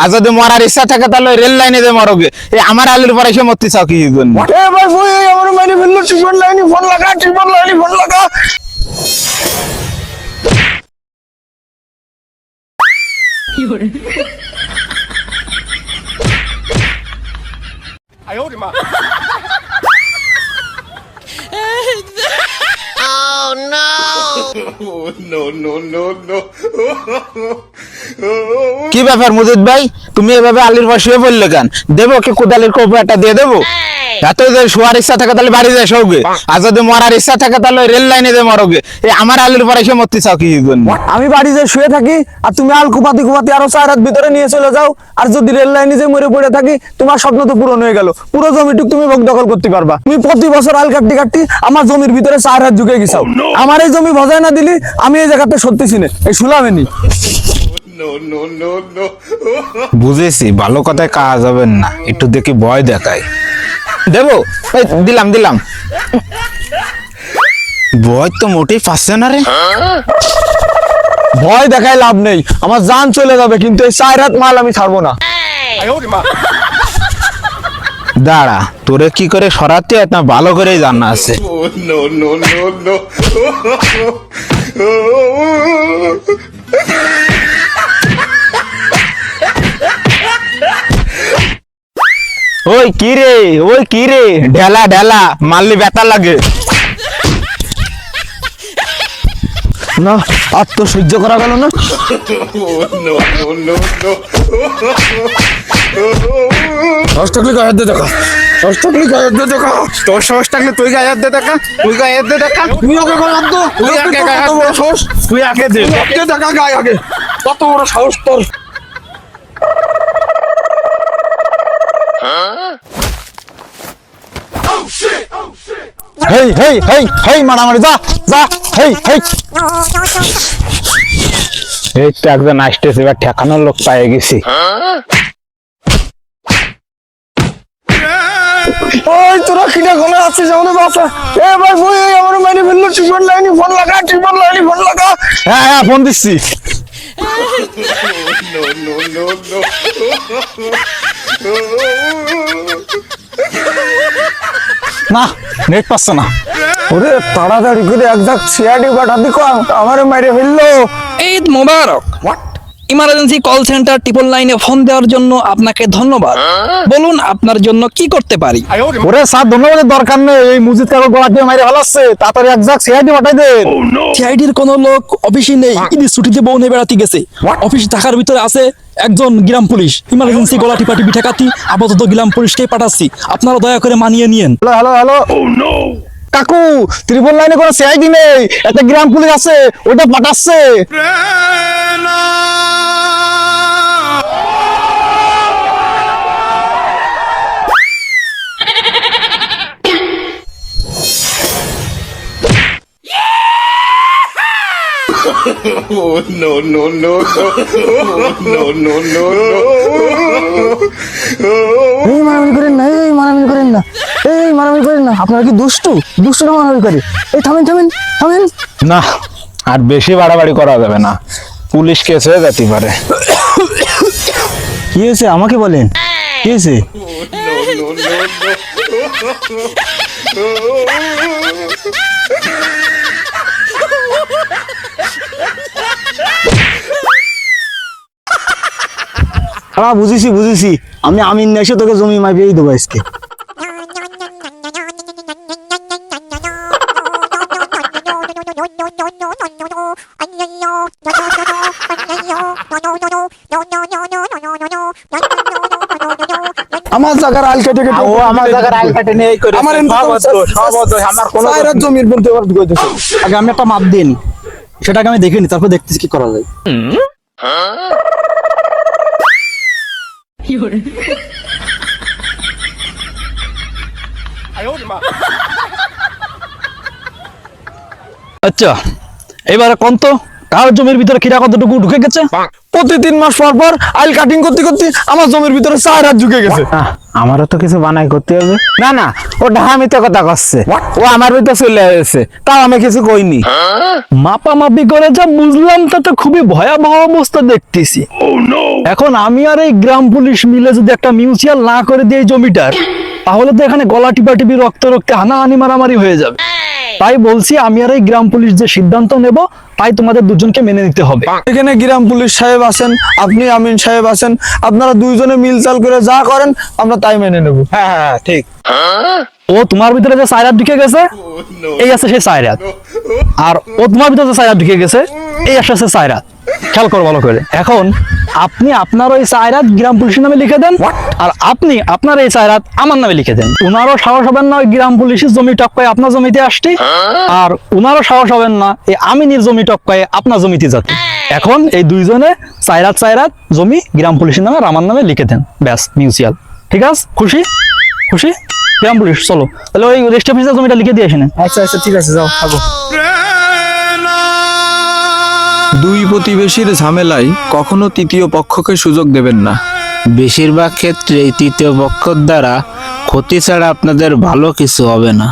আর যদি মরার ইচ্ছা থাকে তাহলে রেল লাইনে যে মরগে এই আমার আলুর পরে এসে মরতে চাও কি জন্য? এ ভাই বই আমার মেরে ফেললো, টিপন লাইনে ফোন লাগা, টিপন লাইনে ফোন লাগা। কি ব্যাপার মুজিদ ভাই, তুমি এভাবে আলির পর শুয়ে পড়লে কেন? দেবো কি কোদালের কোপড়াটা দিয়ে দেবো? এত যদি শোয়ার ইচ্ছা থাকে তাহলে বাড়ি যায় শোবে, আর যদি মরার ইচ্ছা থাকে তাহলে রেল লাইনে যে মরগে এই আমার আলুর পরে এসে মরতে চাও কি জন্য? আমি বাড়ি যে শুয়ে থাকি আর তুমি আল কুপাতি কুপাতি আরো 4 রাত ভিতরে নিয়ে চলে যাও, আর যদি রেল লাইনে যে মরে পড়ে থাকি তোমার স্বপ্ন তো পূরণ হয়ে গেল, পুরো জমিটুক তুমি ভোগ দখল করতে পারবা। তুমি প্রতি বছর আল কাটতে কাটতে আমার জমির ভিতরে 4 রাত ঢুকে গেছাও। আমার এই জমি ভজায় না দিলি আমি এই জায়গাতে সত্যি চিনে এই শুলামেনি। বুঝেছি, ভালো কথায় কাজ হবে না, একটু দেখি ভয় দেখাই। দেবো, এই দিলাম দিলাম। ভয় তো মোটেই পাচ্ছে না রে। ভয় দেখায় লাভ নেই, আমার জান চলে যাবে কিন্তু এই 4 রাত মাল আমি ছাড়বো না। দাঁড়া, তোরে কি করে সরাতে হয় তা ভালো করেই জানা আছে। ওই কি রে, ওই কি রে, ঢেলা ঢেলা মারলি ব্যথা লাগে না আর তো সহ্য করা গেল না। সাহস থাকলে গায়ের দিয়ে দেখা, সাহস থাকলে গায়ের দিয়ে দেখা। তোর সাহস থাকলে তুই গায়ে হাত দে দেখা, তুই গায়ে হাত দে দেখা। তুমি আগে গায়ে হাত দাও, তুই আগে গায়ে হাত কত বড় সাহস, তুই আগে দে। আগে দেখা গায়ে আগে, কত বড় সাহস তোর। হেই হেই হেই হেই মারামারি যা যা, হেই হেই। এই তো একজন আসতেছে, এবার ঠেকানোর লোক পায়ে গেছি। ওই তোরা কিটা ঘরে আছিস আমাদের বাসা? এ ভাই বই আমার মেরে ফেললো, টিপন লাইনে ফোন লাগা, টিপন লাইনে ফোন লাগা। হ্যাঁ হ্যাঁ, ফোন দিচ্ছি। না, নেট পাচ্ছে না। ওরে তাড়াতাড়ি করে একজাক সিআইডি পাঠাতি কো, আমারে মেরে ফেললো। ঈদ মোবারক। ইমার্জেন্সি কল সেন্টার ট্রিপল লাইনে ফোন দেওয়ার জন্য আপনাকে ধন্যবাদ। বলুন আপনার জন্য কি করতে পারি? ওরে স্যার ধন্যবাদের দরকার নেই, এই মুজিদ কাকু গলা দিয়ে মেরে ফেলাচ্ছে, তাড়াতাড়ি একজাক সিআইডি পাঠাই দেন। সিআইডির কোনো লোক অফিসে নেই, ঈদের ছুটিতে বউ নিয়ে বেড়াতে গেছে। অফিস ঢাকার ভিতরে আছে একজন গ্রাম পুলিশ। ইমার্জেন্সি গলা টিপাটিপি ঠেকাতি আপাতত গ্রাম পুলিশকে পাঠাচ্ছি, আপনারা দয়া করে মানিয়ে নিয়েন। হ্যালো হ্যালো হ্যালো কাকু, ত্রিপল লাইনে কোনো সিআইডি নেই, একটা গ্রাম পুলিশ আছে, ওটা পাঠাচ্ছে। এই মারামারি করেন না, এই মারামারি করেন না, এই মারামারি করেন না। আপনারা কি দুষ্টু দুষ্টুরা মারামারি করে? এই থামেন থামেন থামেন। না, আর বেশি বাড়াবাড়ি করা যাবে না, পুলিশ কেস হয়ে যেতে পারে। কি হয়েছে আমাকে বলেন, কি হয়েছে? হ্যাঁ বুঝেছি বুঝেছি, আমি আমিন এসে তোকে জমি মাইপিয়েই দেবো আজকে। আমার জায়গার আল কেটে কেটে ও আমার জায়গার আইল কাটে নেই করে আমার আমার কোনো জমির বলতে পারবি কইতেছে। আগে আমি একটা মাপ দিন, সেটাকে আমি দেখিনি, তারপর দেখতেছি কি করা যায়। আচ্ছা এবারে কোন তো কার জমির ভিতরে খিরা কতটুকু ঢুকে গেছে? প্রতি 3 মাস পর পর আইল কাটিং করতে করতে আমার জমির ভিতরে 4 হাত ঢুকে গেছে। আমারও তো কিছু বানাই করতে হবে। না না, ও ঢামিতে কথা করছে, ও আমার ভিতরে চলে এসেছে, তাও আমি কিছু কইনি। মাপামাপি করে যা বুঝলাম তা তো খুবই ভয়াবহ অবস্থা দেখতেছি। এখন আমি আর এই গ্রাম পুলিশ মিলে যদি একটা মিউচুয়াল না করে দিই এই জমিটার, তাহলে তো এখানে গলা টিপাটিপি রক্ত রক্তে হানাহানি মারামারি হয়ে যাবে। তাই বলছি আমি আর এই গ্রাম পুলিশ যে সিদ্ধান্ত নেব, তাই তোমাদের দুজনকে মেনে নিতে হবে। এখানে গ্রাম পুলিশ সাহেব আছেন, আপনি আমিন সাহেব আছেন, আপনারা দুইজনে মিলচাল করে যা করেন আমরা তাই মেনে নেব। হ্যাঁ হ্যাঁ ঠিক। ও তোমার ভিতরে যে সাইরাত ঢুকে গেছে, এই আছে সেই সাইরাত। আর ও তোমার ভিতরে যে সাইরাত ঢুকে গেছে, এই আসছে সাইরাত। খেয়াল করো ভালো করে। এখন আপনি আপনার ওই সাইরাত গ্রাম পুলিশের নামে লিখে দেন, আর আপনি আপনার এই সাইরাত আমার নামে লিখে দেন। উনারও সাহস হবেন না ওই গ্রাম পুলিশের জমি টপকায় আপনার জমিতে আসতে, আর উনারও সাহস হবেন না এই আমিনের জমি টপকায় আপনার জমিতে যেতে। এখন এই দুইজনে সাইরাত সাইরাত জমি গ্রাম পুলিশের নামে আর আমার নামে লিখে দেন, ব্যাস মিউচুয়াল। ঠিক আছে? খুশি? খুশি? গ্রাম পুলিশ চলো তাহলে ওই রেজিস্ট্রি অফিসে জমিটা লিখে দিয়ে আসেন। আচ্ছা আচ্ছা ঠিক আছে, যাও থাকো। দুই প্রতিবেশীর ঝামেলায় কখনো তৃতীয় পক্ষকে সুযোগ দেবেন না। বেশিরভাগ ক্ষেত্রেই তৃতীয় পক্ষের দ্বারা ক্ষতি ছাড়া আপনাদের ভালো কিছু হবে না।